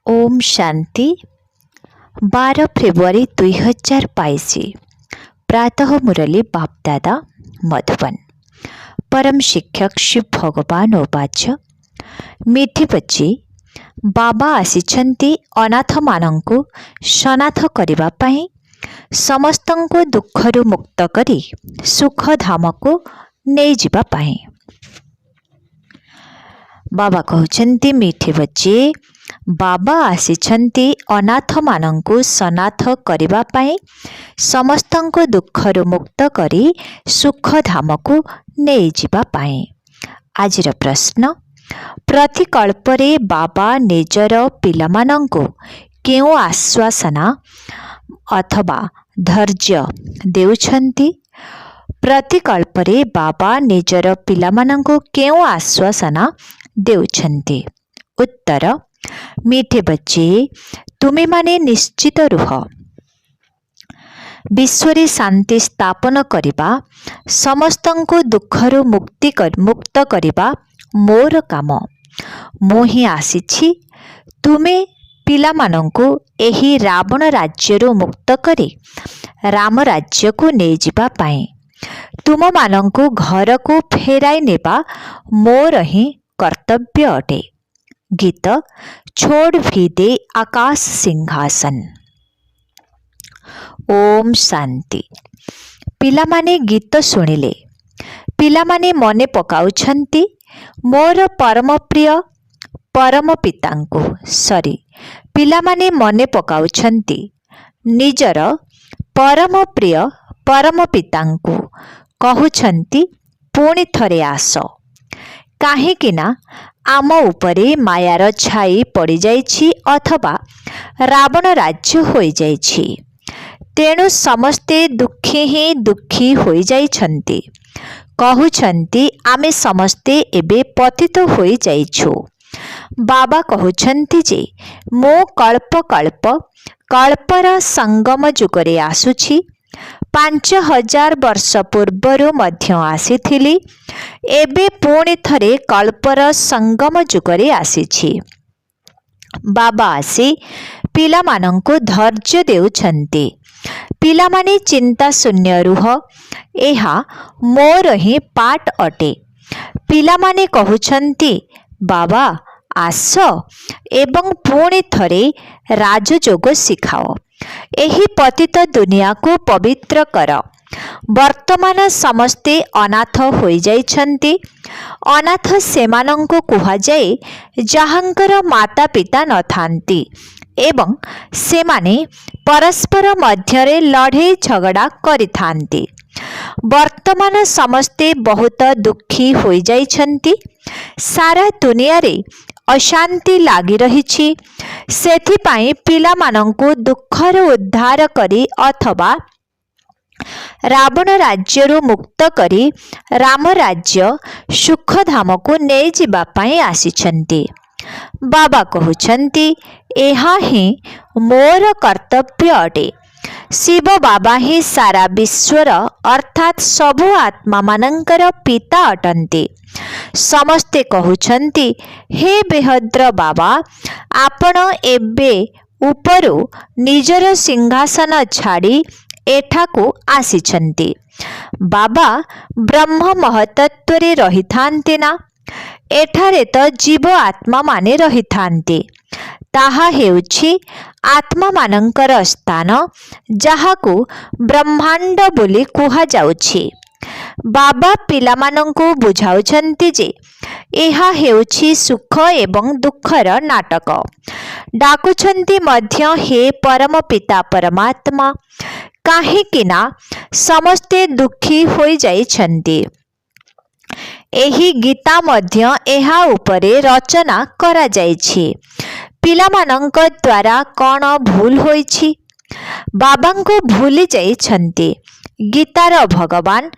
Om Shanti 12 February 2022 प्रातः मुरली बापदादा मधुबन। परम शिक्षक शिव भगवान उवाच मीठी बच्ची बाबा आसिछंती अनाथ मानंकु सनाथ करिबा पई समस्तंको दुखरु मुक्त करी सुख धामको नै जिबा पई। बाबा कहउछंती मीठी बच्ची बाबा आसिछंती अनाथ मानंकु सनाथ करिबा पई समस्तंको दुखरु मुक्त करी सुख धामको नै जिबा पई। आजिर प्रश्न प्रतिकल्परे बाबा निजर पिलामानंकु केउ आश्वासना अथवा धैर्य देउछंती? प्रतिकल्परे बाबा निजर पिलामानंकु केउ आश्वासना देउछंती? उत्तर मीठे बच्चे तुमे माने निश्चित रुह। विश्वरे शांति स्थापन करिबा समस्तंको दुखरु मुक्त करिबा मोर काम। मु ही आसीछि तुमे पिलामानंकु एही रावण राज्यरु मुक्त करी राम राज्य को नै जिबा पई। तुम मानंकु घर को फेराई नेबा मोर ही कर्तव्य अटे। गीत छोड़ भी दे आकाश सिंहासन। ओम शांति। पिलामाने गीत सुनिले पिलामाने मने पकाउछंती मोर परम प्रिय परम पितांकु। पिलामाने मने पकाउछंती निजर परम प्रिय परम पितांकु। कहउछंती पुणी थरे आस। काहेकिना आम उपरे मायार छाई पड़ी जाइछि अथवा रावण राज्य होई जाइछि। तेणु समस्ते दुखी ही दुखी होई जाइछंती। कहउछंती आमे समस्ते एबे पतित होई जाइछु। बाबा कहउछंती जे मो कल्प कल्प कल्पर संगम जुगरे आसुछि। 5000 वर्ष पूर्वरु मध्य आसीथिली। एबे पुणी थरे कल्पर संगम जुगरे आसीछि। बाबा आसी पिलामानंकु धैर्य देउछंती। पिलामाने चिंता शून्य रुह एहा मोर ही पाठ अटे। पिलामाने कहउछंती बाबा आस एवं पुणी थरे राजयोग शिखाओ। एही पतित दुनिया को पवित्र कर। वर्तमान समस्ते अनाथ होई जाइछंती। अनाथ सेमानंको कुहा जाए जहांकर माता पिता न थांती एवं सेमाने परस्पर मध्यरे लड़े झगड़ा करिथांती। वर्तमान समस्ते बहुत दुखी होई जाइछंती। सारा दुनिया रे अशांति लागी रहिछि। सेथिपाई पिलामानंकु दुखर उद्धार करी अथवा रावण राज्यरु मुक्त करी राम राज्य सुख धाम को नै जिबा पई आसिछंती। बाबा कहउछंती एहा ही मोर कर्तव्य अटे। शिव बाबा ही सारा विश्वर अर्थात सबु आत्मा मानंकर पिता अटंती। समस्ते कहउछंती हे बेहद्र बाबा आपण एबे उपरु निजर सिंहासन छाड़ी एठाकु आसिछंती। बाबा ब्रह्म महतत्वरे रहिथांती ना? एठारे तो जीव आत्मा माने रहिथांती। ताहा हेउछि आत्मा मानंकर स्थान जहाकु ब्रह्मांड बोली कुहा जाउछि। बाबा पिलामानंकु बुझाउछंती जे एहा हेउछि सुख एवं दुखर नाटक। डाकुछंती मध्य हे परम पिता परमात्मा काहेकिना समस्ते दुखी होई जाइछंती। एही गीता मध्य एहा उपरे रचना करा जाइछि। पिलामानंक द्वारा कौन भूल होइछि? बाबांको भूली जाइछंती। गीतार भगवान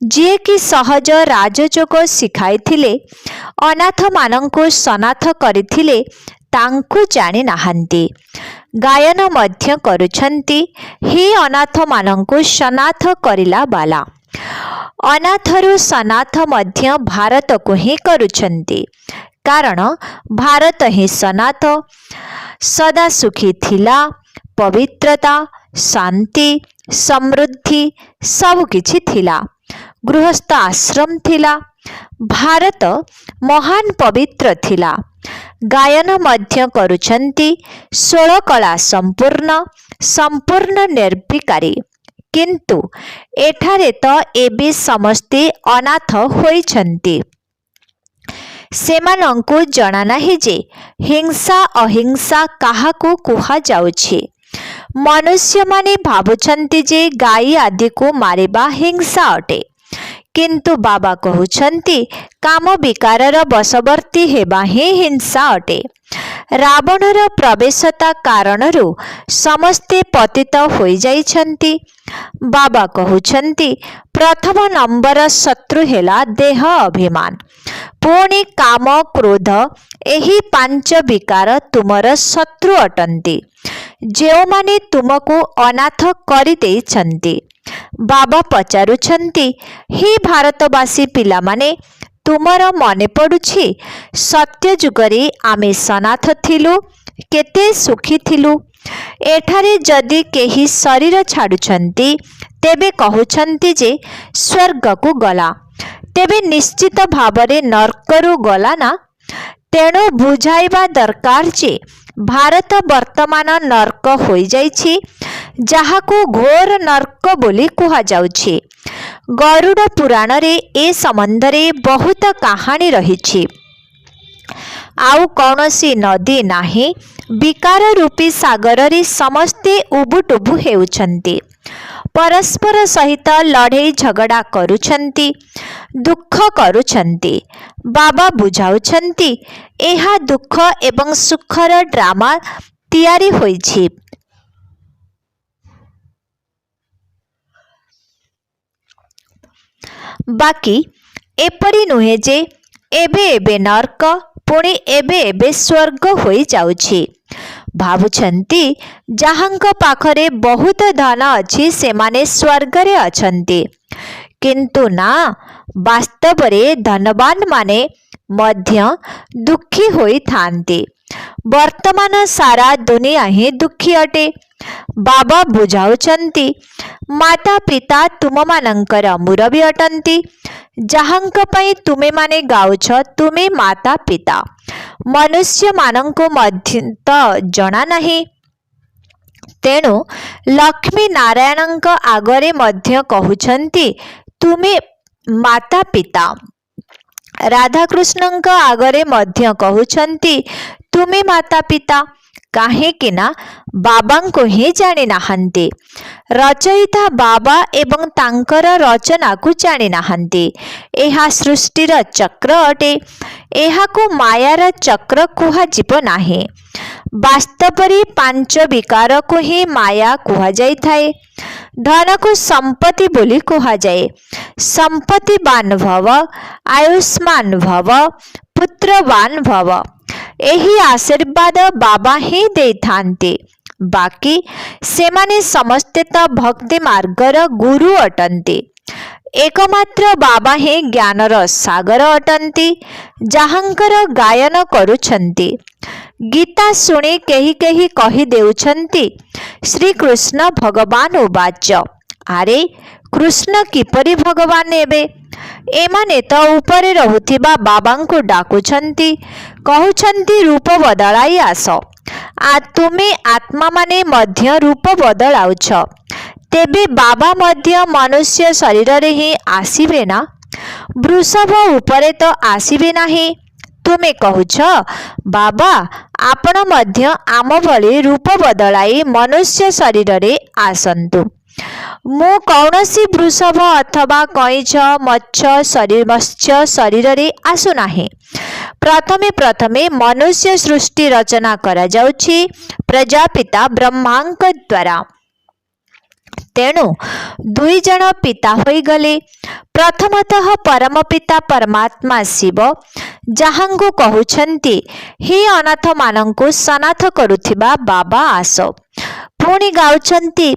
जे कि सहज राजयोग शिखाइथिले अनाथ मानंको सनाथ करिथिले तांकु जानि नाहंती। गायन मध्य करुछंती हे अनाथ मानंको सनाथ करिला बाला। अनाथरु सनाथ मध्य भारत को ही करुछंती। कारण भारत ही सनाथ सदा सुखी थिला। पवित्रता, शांति, समृद्धि सब किछि थिला। गृहस्थ आश्रम थिला। भारत महान पवित्र थिला। गायन मध्य करुछंती। 16 कला संपूर्ण निर्विकारी। किंतु एठारे तो एबे समस्ते अनाथ होइछंती। सेमानंकु जଣା नाही जे हिंसा अहिंसा काहाकु कुहा जाउछि। मनुष्य माने भाबुछंती जे गाई आदि को मारिबा हिंसा अटे। किंतु बाबा कहउछंती काम विकारर बशवर्ती हेबा ही हिंसा अटे। रावणर प्रवेशता कारणरू समस्ते पतित होई जाइछंती। बाबा कहउछंती प्रथम नंबर शत्रु हेला देह अभिमान, पुणी काम क्रोध, एही 5 विकार तुमर शत्रु अटंती, जेउ माने तुमको अनाथ करि देइछंती। बाबा पचारुछंती, हे भारतवासी पिला माने, तुमर मने पडुछि सत्य जुगरे आमे सनाथ थिलु, केते सुखी थिलु। एठारे जदि केही शरीर छाडुछंती तेबे कहउछंती जे स्वर्ग को गला, तेबे निश्चित भावरे नरकरु गला ना। तेणु बुझाइबा दरकार जे भारत वर्तमान नरक होई जाइछि, जाहाको घोर नरक बोली कुहा जाउछि। गरुड़ पुराण रे ए संबंधरे बहुत कहानी रहिछि। आउ कौनसी नदी नाही। विकार रूपी सागर रे समस्ते उबुटुबु हेउछंती। परस्पर सहित लड़े झगड़ा करुछंती, दुख करुछंती। बाबा बुझाउछंती एहा दुख एवं सुखर ड्रामा तैयारी होइछि। बाकी एपरि नुहे जे एबे एबे नरक पुणी एबे एबे स्वर्ग होई जाउछि। भाबुछंती जाहांक पाखरे बहुत धन अछि सेमाने स्वर्ग रे अछंती, किंतु ना, वास्तव रे धनवान माने मध्य दुखी होई थांती। वर्तमान सारा दुनिया ही दुखी अटे। बाबा बुझाउछंती माता पिता तुम मानंकर मुरबी अटंती, जाहांक पई तुमे माने गाउछ तुमे माता पिता। मनुष्य मानंको मध्य तो जଣା नाही। तेणु लक्ष्मी नारायणंक आगरे मध्य कहउछंती तुमे माता पिता। राधा कृष्णंक आगरे मध्य कहउछंती तुमे माता पिता। काहेकि ना बाबांको ही जानी नाहंती। रचयिता बाबा एवं तांकर रचना को जानी नाहंती। एहा सृष्टिर चक्र अटे। एहाको मायार चक्र कुहा जिवो नाही। वास्तवरे 5 विकार को ही माया कुहा जाई थाए। धन को संपत्ति बोली कुहा जाए। संपत्तिवान भव, आयुष्मान भव, पुत्रवान भव, एही आशीर्वाद बाबा ही दे थांते। बाकी सेमाने समस्ते तो भक्ति मार्गर गुरु अटंती। एकमात्र बाबा ही ज्ञानर सागर अटंती, जाहांकर गायन करुछंती। गीता शुणी केही केही कही देउछंती श्री कृष्ण भगवान उवाच, अरे कृष्ण किपरि भगवान एबे? एमाने तो ऊपर रहुथिबा बाबांको डाकुछंती, कहउछंती रूप बदलाई आस। आ तुमे आत्मा माने मध्य रूप बदलाउछ, तेबे बाबा मध्य मनुष्य शरीर रे ही आसीबे ना? वृषभ उपरे तो आसीबे नाही। तुमे कहूछ बाबा आपण मध्य आम भली रूप बदलाई मनुष्य शरीर रे आसंतु। मु कौनसी वृषभ अथवा कईछ मत्स्य शरीर रे आसु नाही। प्रथमे प्रथमे मनुष्य सृष्टि रचना करा जाउछि प्रजापिता ब्रह्मांक द्वारा। तेणु 2 जण पिता होई गले। प्रथमतः परम पिता परमात्मा शिव, जाहांगु कहउछंती हे अनाथ मानंकु सनाथ करुथिबा बाबा आस। पुणी गाउछंती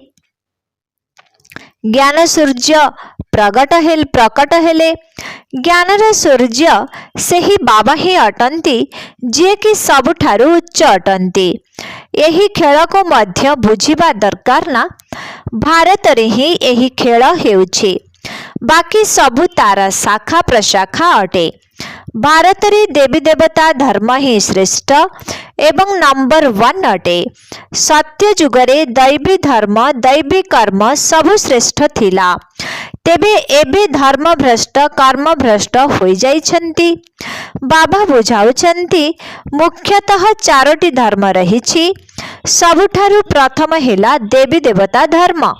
ज्ञान सूर्य प्रकट हेले। ज्ञानर सूर्य सेही बाबा ही अटंती, जे कि सबुठारु उच्च अटंती। यही खेल को मध्य बुझिबा दरकार ना। भारत रे ही यही खेल हेउछि, बाकी सबु तार शाखा प्रशाखा अटे। भारत रे देवी देवता धर्म ही श्रेष्ठ एवं नंबर 1 अटे। सत्य जुगरे दैवी धर्म दैवी कर्म सबु श्रेष्ठ थिला। तेबे एबे धर्म भ्रष्ट कर्म भ्रष्ट होई जाइछन्ति। बाबा बुझाउछन्ति मुख्यतः 4टी धर्म रहिछि। सबुठारु प्रथम हेला देवी देवता धर्म।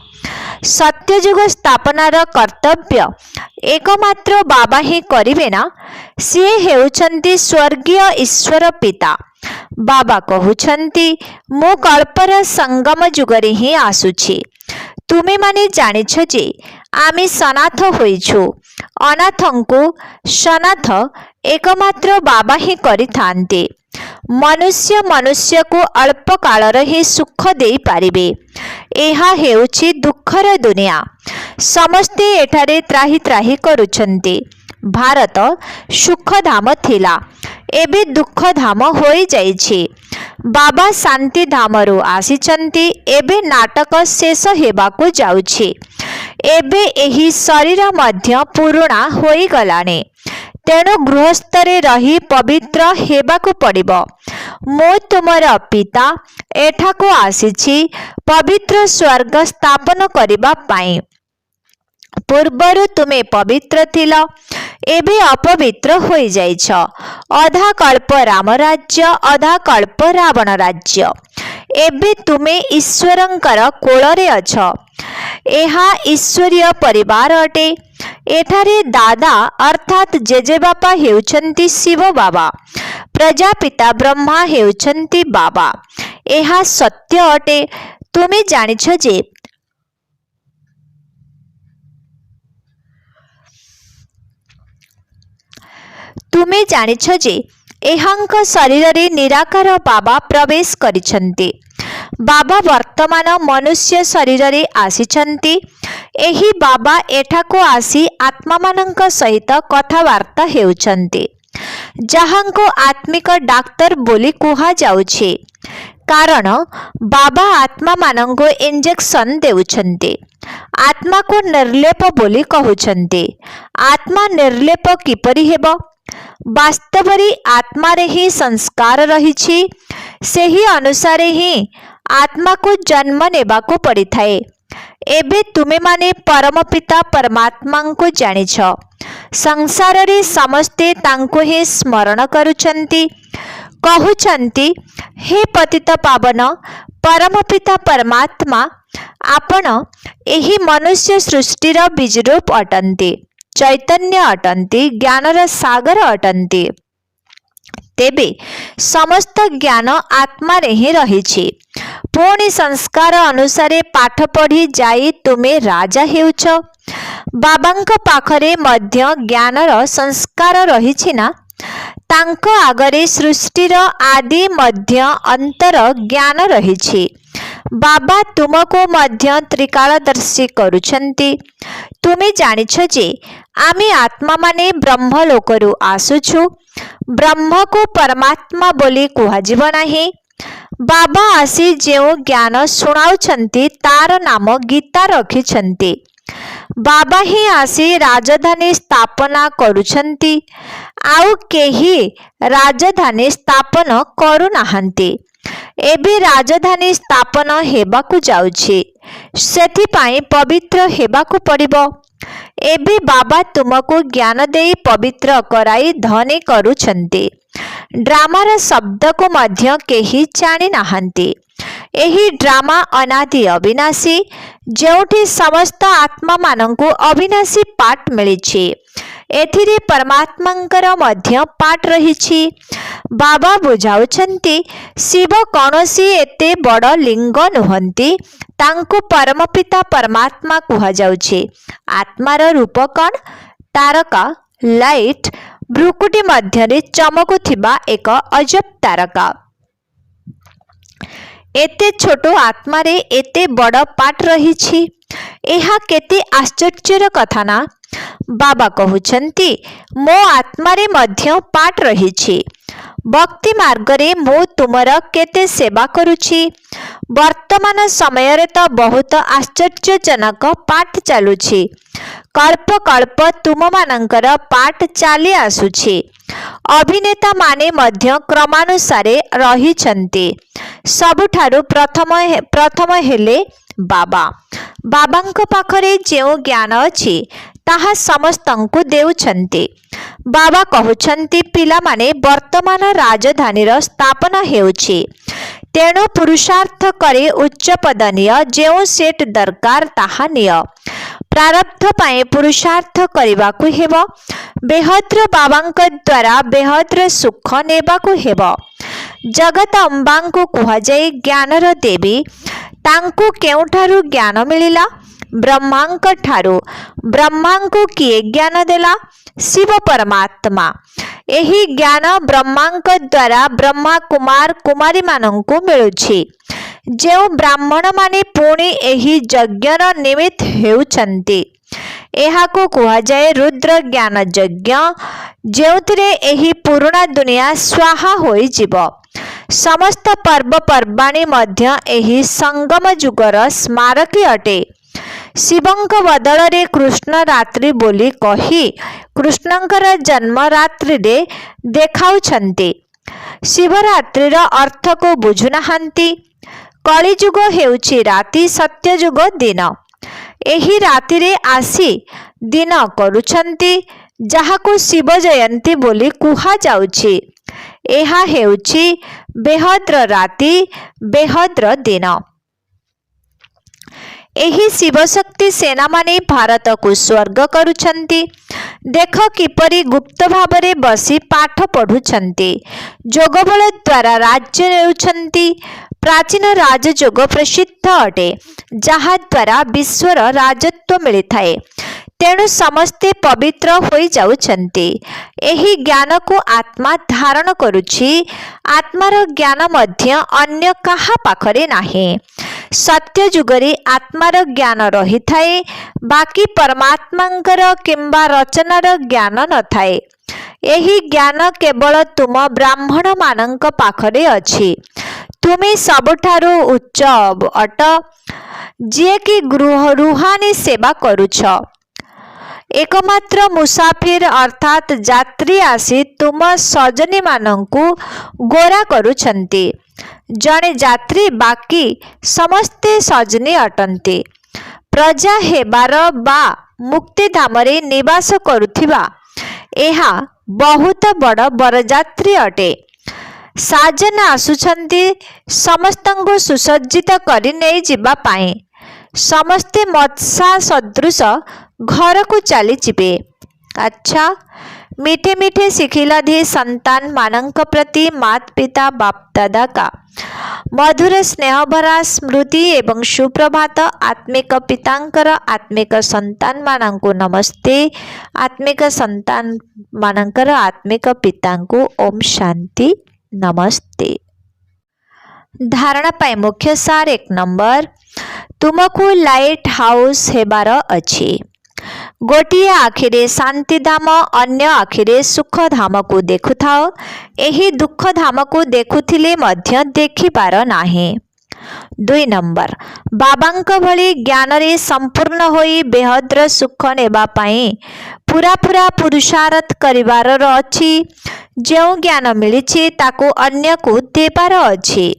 सत्ययुग स्थापनार कर्तव्य एकमात्र बाबा ही करिवे ना। सी हेउछन्ति स्वर्गीय ईश्वर पिता। बाबा कहुछन्ति मो कल्पर संगम जुगरे ही आसुछि। तुमे माने जानिछ जे आमे सनाथ होइछु। अनाथंकु सनाथ एकमात्र बाबा ही करिथान्ते। मनुष्य मनुष्य को अल्प कालर ही सुख देई पारिबे। एहा हेउछि दुखर दुनिया। समस्ते एठारे त्राही त्राही करुछन्ते। भारत सुखधाम थिला, एबे दुखधाम होई जाइछि। बाबा शांति धामरु आसिछन्ति। एबे नाटक शेष हेबाकु जाउछि। एबे एही शरीर मध्य पुरुणा होई गलाने, तेणु गृहस्थरे रही पवित्र हेबाकु पड़िबो। मो तुमर पिता एठाकु आसिछि पवित्र स्वर्ग स्थापन करिबा पाई। पूर्वरु तुमे पवित्र थिल, एबे अपवित्र होई जाइछ। अधा कल्प राम राज्य अधा कल्प रावण राज्य। एबे तुमे ईश्वरंकर कोଳରେ अछ। एहा ईश्वरीय परिवार अटे। एठारे दादा अर्थात जेजे बापा हेउछन्ति शिव बाबा। प्रजापिता ब्रह्मा हेउछन्ति बाबा। एहा सत्य अटे। तुमे जानिछ जे तुमे जानिछ जे एहांक शरीर रे निराकार बाबा प्रवेश करिछन्ति। बाबा वर्तमान मनुष्य शरीर रे आसिछन्ति। एही बाबा एठाको आसी आत्मा मानंक सहित कथावार्ता हेउछन्ति, जहांको आत्मिक डाक्टर बोली कुहा जाउछि। कारण बाबा आत्मा मानंको इंजेक्शन देउछन्ति। आत्मा को निर्लेप बोली कहुछन्ति। आत्मा निर्लेप किपरि हेबो? वास्तव रे आत्मा रे ही संस्कार रहिछि। सेही अनुसार ही आत्मा को जन्म नेबाको पड़ी थाए। एबे तुमे माने परम पिता परमात्मा को जानिछ। संसार रे समस्ते तांको ही स्मरण करुछन्ति। कहुछन्ति हे पतित पावन परम पिता परमात्मा, आपण एही मनुष्य सृष्टिर बीजरूप अटन्ति, चैतन्य अटन्ति, ज्ञानर सागर अटन्ति। तेबे समस्त ज्ञान आत्मा रे ही रहिछि। पुणी संस्कार अनुसारे पाठ पढ़ी जाई तुमे राजा हेउछ। बाबांक पाखरे मध्य ज्ञानर संस्कार रहिछि ना। तांको आगरे सृष्टिर आदि मध्य अंतर ज्ञान रहिछि। बाबा तुमको मध्य त्रिकालदर्शी करुछन्ति। तुमे जानिछ जे आमे आत्मा माने ब्रह्म लोकरु आसुछु। ब्रह्म को परमात्मा बोली कुहाजिब नाही। बाबा आसी जेउ ज्ञान सुनाउछन्ति तार नाम गीता रखिछन्ति। बाबा ही आसी राजधानी स्थापना करुछन्ति। आउ केही राजधानी स्थापन करू नाहन्ति। एबे राजधानी स्थापन हेबाकु जाउछि। सेथिपाई पवित्र हेबाकु पड़िबो। एबे बाबा तुमको ज्ञान देई पवित्र कराई धनी करुछन्ति। ड्रामार शब्द को मध्य केही जानि नाहन्ति। एही ड्रामा अनादि अविनाशी, जेउठी समस्त आत्मा मानंकु अविनाशी पाठ मिलिछि। एथिरे परमात्मांकर मध्य पाठ रहिछि। बाबा बुझाउछन्ति शिव कौनसी एते बड़ लिंग नुहंती, तांको परमपिता परमात्मा कुहा जाउछि। आत्मार रूप कौन? तारका, लाइट, भ्रुकुटी मध्यरे चमकुथिबा एक अजब तारका। एते छोटो आत्मा रे एते बड़ पाठ रहिछि। एहा केते आश्चर्यर कथा ना। बाबा कहुछन्ति मो आत्मा रे मध्य पाठ रहिछि। भक्ति मार्गरे मु तुमर केते सेवा करुछि। वर्तमान समय रे तो बहुत आश्चर्यजनक पाठ चलुछि। कल्प कल्प तुम मानकर पाठ चली आसुछि। अभिनेता माने मध्य क्रमानुसारे रहिछन्ति। सबुठारु प्रथम हेले बाबा। बाबांक पाखरे जेउ ज्ञान अछि ताहा समस्तंकु देउछन्ति। बाबा कहउछन्ति पिला माने वर्तमान राजधानीर स्थापना हेउछि, तेणु पुरुषार्थ करे उच्च पदनीय जेउ सेट दरकार ताहा निय। प्रारब्ध पाए पुरुषार्थ करिबाकु हेब। बेहद्र बाबांक द्वारा बेहद्र सुख नेबाकु हेब। जगत अम्बांकु कुहा जाए ज्ञानर देवी। तांकु केउठारु ज्ञान मिलिला? ब्रह्मांक ठारू। ब्रह्मांकु किए ज्ञान देला? शिव परमात्मा। एही ज्ञान ब्रह्मांक द्वारा ब्रह्मा कुमार कुमारी मानंकु मिलुछि। जेउ ब्राह्मण माने पुणी एही यज्ञर निमित्त हेउछन्ति। एहाको कुहा जाए रुद्र ज्ञान यज्ञ, जेउथिरे एही पुरुणा दुनिया स्वाहा होई जीव। समस्त पर्व पर्वाणी मध्य एही संगम जुगर स्मारकी अटे। शिवंक बदଳରେ कृष्ण रात्रि बोली कही कृष्णंकर जन्म रात्रि रे देखाउछन्ति। शिवरात्रिर अर्थ को बुझुनाहांती। कलिजुग हेउछि राति, सत्यजुग दिन। एही राति रे आसी दिन करुछन्ति, जाहाको शिव जयंती बोली कुहा जाउछि। एहा हेउछि बेहद्र राति, बेहद्र दिन। एही शिवशक्ति सेना माने भारत को स्वर्ग करुछन्ति। देख किपरि गुप्त भावरे बसी पाठ पढ़ुछन्ति। जोगबल द्वारा राज्य नेउछन्ति। प्राचीन राजयोग प्रसिद्ध अटे, जहा द्वारा विश्वर राजत्व मिलिथाए। तेणु समस्ते पवित्र होई जाउछन्ति। एही ज्ञान को आत्मा धारण करुछि। आत्मार ज्ञान मध्य अन्य काहा पाखरे नाही। सत्य जुगरे आत्मार ज्ञान रही थाए, बाकी परमात्मांकर किंबा रचनार ज्ञान न थाए। एही ज्ञान केवल तुम ब्राह्मण मानंक पाखरे अछि। तुमे सबठारु उच्च अट, जे कि रुहानी सेवा करुछ। एकमात्र मुसाफिर अर्थात यात्री आसी तुम सजनी मानंकु गोरा करुछन्ति। जणे यात्री बाकी समस्ते सजनी अटन्ति। प्रजा हेबार बा मुक्तिधामरे निवास करुथिबा एहा बहुत बड़ बरयात्री अटे। साजन आसुछन्ति समस्तंको सुसज्जित करि नै जिबा पाए। समस्ते मत्सा सदृश घर को चली जिबे। अच्छा, मीठे मीठे शिखिलाधि संतान मानंक प्रति मात पिता बाप दादा का मधुर स्नेह भरा स्मृति एवं सुप्रभात। आत्मिक पितांकर आत्मिक संतान मानंकु नमस्ते। आत्मिक संतान मानंकर आत्मिक पितांकु ओम शांति नमस्ते। धारणा पाए मुख्य सार 1 नंबर, तुमको लाइट हाउस हेबार अछि। गोटिए आखिरे शांति धाम, अन्य आखिरे सुख धाम को देखुथाओ। एही दुख धाम को देखुथिले मध्य देखिपार नाही। 2 नंबर, बाबांक भली ज्ञान रे संपूर्ण होई बेहद्र सुख नेबा पाई पूरा पूरा पुरुषार्थ करिवार अछि। जो ज्ञान मिलिछि ताको अन्य को देबार अछि।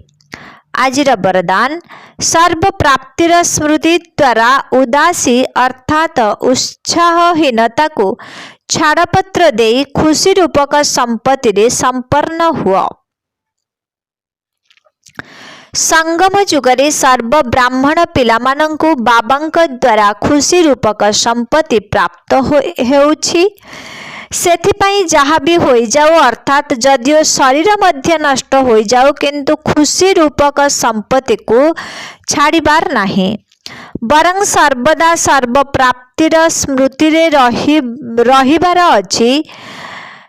आजिर वरदान, सर्व प्राप्तिर स्मृति द्वारा उदासी अर्थात उत्साहहीनता को छाड़पत्र दे खुशी रूपक संपत्ति रे संपन्न हुआ। संगम जुगरे सर्व ब्राह्मण पिलामानंकु बाबांक द्वारा खुशी रूपक संपत्ति प्राप्त हेउछि। सेथिपाई जहाँ भी हो जाओ, अर्थात जदियो शरीर मध्य नष्ट हो जाओ, किंतु खुशी रूपक संपत्ति को छाड़िबार नाही। बरं सर्वदा सर्व प्राप्तिर स्मृति रे रहिबार अछि।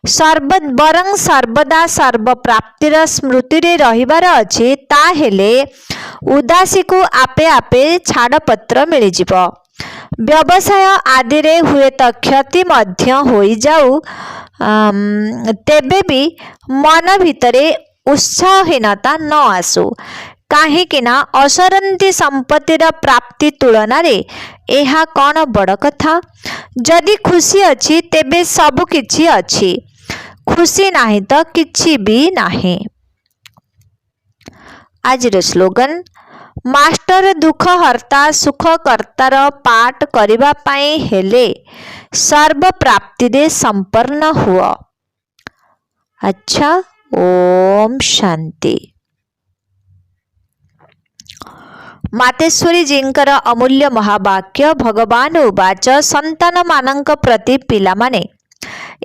बरं सर्वदा सर्व प्राप्तिर स्मृति रे रहिबार अछि, ताहेले उदासी को आपे आपे छाड़पत्र मिल जिवो। व्यवसाय आदि रे हुए तो क्षति मध्य होई जाऊ, तेबे भी मन भितरे उत्साहहीनता न आसु काहेकि ना असरंती संपत्तिर प्राप्ति तुलन यह कौन बड़ कथा। जदि खुशी अच्छी तेबे सब किछि अच्छी, खुशी नाही तो किछि भी नाही। आज स्लोगन मास्टर दुख हर्ता सुख कर्तार पाठ करिबा पाई हेले सर्व प्राप्ति दे संपन्न हुआ। अच्छा, ओम शांति। मातेश्वरी जींकर अमूल्य महावाक्य भगवान उवाच संतान मानंक प्रति पिला माने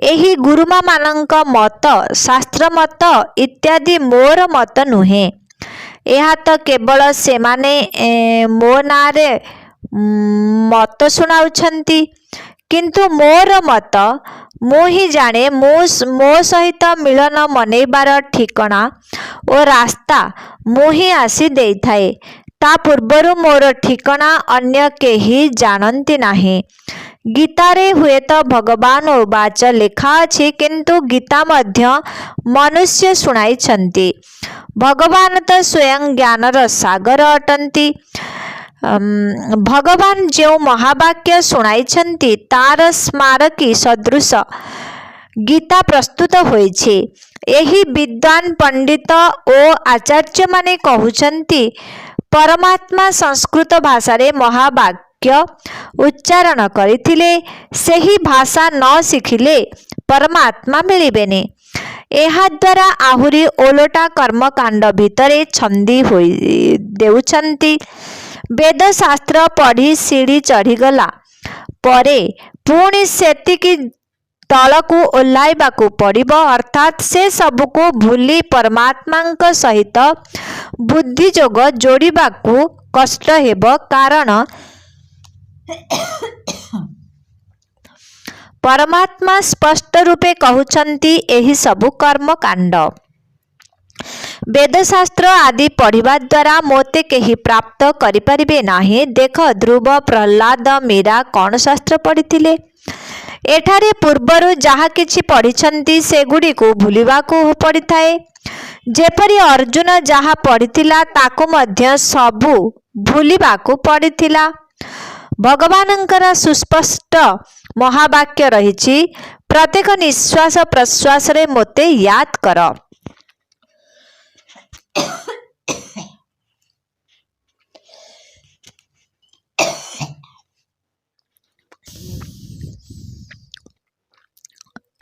एही गुरुमा मानंक मत शास्त्र मत इत्यादि मोर मत नुहे। यह तो केवल से माने मो नारे मत सुनाउछंती, किंतु मोर मत मु ही जाने मो सहित मिलन मनैबार ठिकणा और रास्ता मु ही आसी देई थाए। ता पूर्वरु मोर ठिकणा अन्य केही जानती नाही। गीतारे हुए तो भगवान उवाच लेखा अछि, किंतु गीता मध्य मनुष्य शुणाइछंती। भगवान तो स्वयं ज्ञानर सागर अटंती। भगवान जो महावाक्य शुणाइछंती तार स्मारकी सदृश गीता प्रस्तुत होइछे। एही विद्वान पंडित ओ आचार्य माने कहउछंती परमात्मा संस्कृत भाषा रे महावाक्य उच्चारण करिथिले सेही भाषा न शिखिले परमात्मा मिलिबेनी। एहा द्वारा आहुरी ओलोटा कर्मकांड भितरे छंदी होई देउछंती। वेद शास्त्र पढ़ी सीढ़ी चढ़ी गला परे पुणी सेतिकी तलकू ओह्लाइबाकू पड़िबो, अर्थात से सबको भूली परमात्मांक सहित बुद्धि जोग जोड़िबाकू कष्ट हेबो। कारण परमात्मा स्पष्ट रूपे कहउछंती एही सबु कर्म कांड वेदशास्त्र आदि पढ़िबा द्वारा मोते केही प्राप्त करि परिबे नाही। देख ध्रुव प्रहलाद मीरा कौन शास्त्र पढ़िथिले। एठारे पूर्वरु जहा किछि पढ़िछंती सेगुडी को भूलिबाकू पड़िथाए। जेपरि अर्जुन जहा पढ़िथिला ताकू मध्य सबु भूलिबाकू पड़िथिला। भगवानंकर सुस्पष्ट महावाक्य रहिछि प्रत्येक निश्वास प्रश्वास रे मोते याद कर।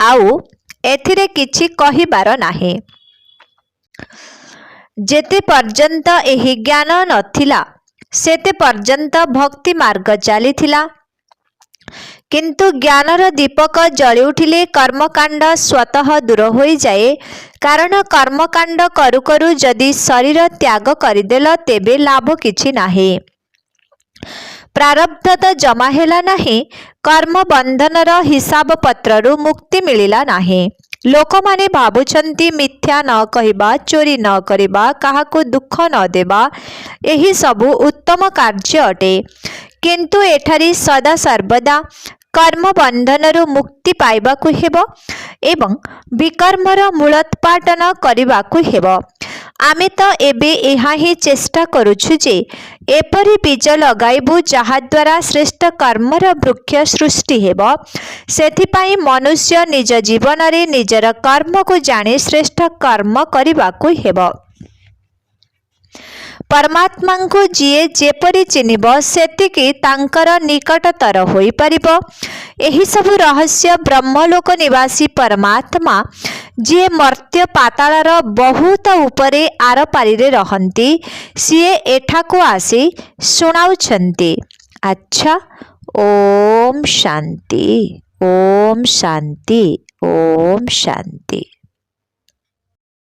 आउ एथिरे किछि कहिबार नाही। जेते पर्यंत एही ज्ञान नथिला सेते पर्यंत भक्ति मार्ग चलीथिला, किंतु ज्ञानर दीपक जଳି उठिले कर्मकांड स्वतः दूर होई जाए। कारण कर्मकांड करू करू जदि शरीर त्याग करिदेल तेबे लाभ किछि नाही। प्रारब्ध तो जमा हेला नाही, कर्म बंधनर हिसाब पत्ररु मुक्ति मिलिला नाही। लोक माने भाबुछंती मिथ्या न कहिबा, चोरी न करिबा, काहाको दुख न देबा एही सबु उत्तम कार्य अटे। किंतु एठारी सदा सर्वदा कर्म बंधनरु मुक्ति पाइबाकू हेबो एवं विकर्मर मूलोत्पाटन करिबाकू हेबो। आमे तो एबे एहा ही चेष्टा करुछु जे एपरि बीज लगाइबु जहा द्वारा श्रेष्ठ कर्मर वृक्ष सृष्टि हेबो। सेथिपाई मनुष्य निज जीवन रे निजर कर्म को जाने श्रेष्ठ कर्म करिबाकू हेबो। परमात्मा को जीए जेपरि चिनिब सेतिकी तांकर निकटतर होई परिबो। एही सब रहस्य ब्रह्मलोक निवासी परमात्मा जीए मर्त्य पाताळर बहुत उपरे आर पारिरे रहंती सीए एठाको आसी सुनाउछंती। अच्छा, ओम शांति, ओम शांति, ओम शांति।